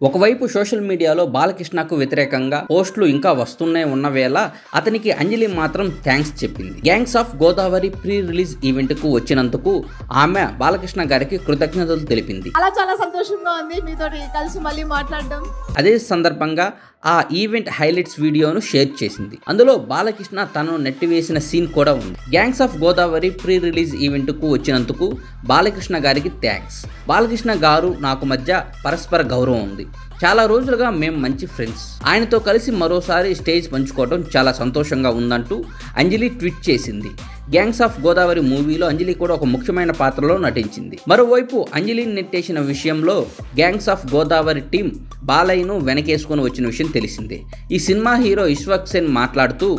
ఒకవైపు సోషల్ మీడియాలో బాలకృష్ణకు వ్యతిరేకంగా పోస్టులు ఇంకా వస్తూనే ఉన్న వేళ అతనికి అంజలి మాత్రం థ్యాంక్స్ చెప్పింది. Gangs of Godavari pre release event కు వచ్చినందుకు ఆమె బాలకృష్ణ గారికి కృతజ్ఞతలు తెలిపింది. చాలా సంతోషంగా ఉంది మీతోటి కలిసి మళ్ళీ మాట్లాడడం. అదే సందర్భంగా ఆ ఈవెంట్ హైలైట్స్ వీడియోను షేర్ చేసింది. అందులో బాలకృష్ణ తను నెట్టివేసిన సీన్ కూడా ఉంది. Gangs of Godavari pre release event కు వచ్చినందుకు బాలకృష్ణ గారికి థ్యాంక్స్. బాలకృష్ణ గారు నాకు మధ్య పరస్పర గౌరవం ఉంది. చాలా రోజులుగా మేము మంచి ఫ్రెండ్స్. ఆయనతో కలిసి మరోసారి స్టేజ్ పంచుకోవడం చాలా సంతోషంగా ఉందంటూ అంజలి ట్వీట్ చేసింది. గ్యాంగ్స్ ఆఫ్ గోదావరి మూవీలో అంజలి కూడా ఒక ముఖ్యమైన పాత్రలో నటించింది. మరోవైపు అంజలిని నెట్టేసిన విషయంలో గ్యాంగ్స్ ఆఫ్ గోదావరి టీం బాలయ్యను వెనకేసుకొని వచ్చిన విషయం తెలిసిందే. ఈ సినిమా హీరో ఇష్వాక్ సేన్ మాట్లాడుతూ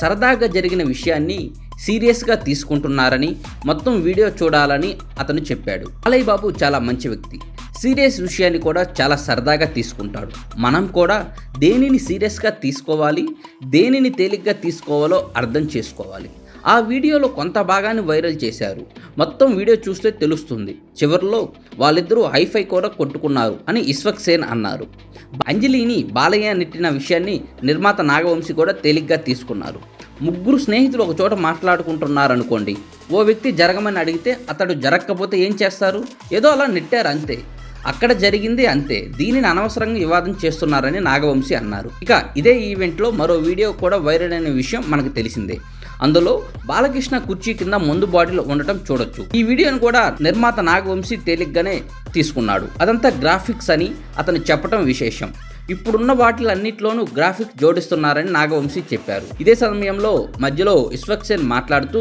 సరదాగా జరిగిన విషయాన్ని సీరియస్గా తీసుకుంటున్నారని, మొత్తం వీడియో చూడాలని అతను చెప్పాడు. బాలయ్య బాబు చాలా మంచి వ్యక్తి. సీరియస్ విషయాన్ని కూడా చాలా సరదాగా తీసుకుంటాడు. మనం కూడా దేనిని సీరియస్గా తీసుకోవాలి, దేనిని తేలిగ్గా తీసుకోవాలో అర్థం చేసుకోవాలి. ఆ వీడియోలో కొంత భాగాన్ని వైరల్ చేశారు. మొత్తం వీడియో చూస్తే తెలుస్తుంది. చివరిలో వాళ్ళిద్దరూ హైఫై కూడా కొట్టుకున్నారు అని ఇష్వాక్ సేన్ అన్నారు. అంజలిని బాలయ్య నెట్టిన విషయాన్ని నిర్మాత నాగవంశీ కూడా తేలిగ్గా తీసుకున్నారు. ముగ్గురు స్నేహితులు ఒక చోట మాట్లాడుకుంటున్నారనుకోండి, ఓ వ్యక్తి జరగమని అడిగితే అతడు జరగకపోతే ఏం చేస్తారు? ఏదో అలా నెట్టారు అంతే. అక్కడ జరిగింది అంతే. దీనిని అనవసరంగా వివాదం చేస్తున్నారని నాగవంశీ అన్నారు. ఇక ఇదే ఈవెంట్లో మరో వీడియో కూడా వైరల్ అయిన విషయం మనకు తెలిసిందే. అందులో బాలకృష్ణ కుర్చీ కింద మందు బాటిల్ ఉండటం చూడొచ్చు. ఈ వీడియోను కూడా నిర్మాత నాగవంశీ తేలిగ్గానే తీసుకున్నాడు. అదంతా గ్రాఫిక్స్ అని అతను చెప్పడం విశేషం. ఇప్పుడున్న వాటిలన్నింటిలోనూ గ్రాఫిక్స్ జోడిస్తున్నారని నాగవంశీ చెప్పారు. ఇదే సమయంలో మధ్యలో ఇష్వాక్ సేన్ మాట్లాడుతూ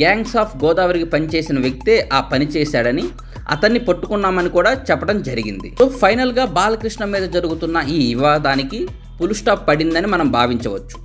గ్యాంగ్స్ ఆఫ్ గోదావరికి పనిచేసిన వ్యక్తే ఆ పని చేశాడని, అతన్ని పట్టుకున్నామని కూడా చెప్పడం జరిగింది. సో ఫైనల్గా బాలకృష్ణ మీద జరుగుతున్న ఈ వివాదానికి ఫుల్ స్టాప్ పడిందని మనం భావించవచ్చు.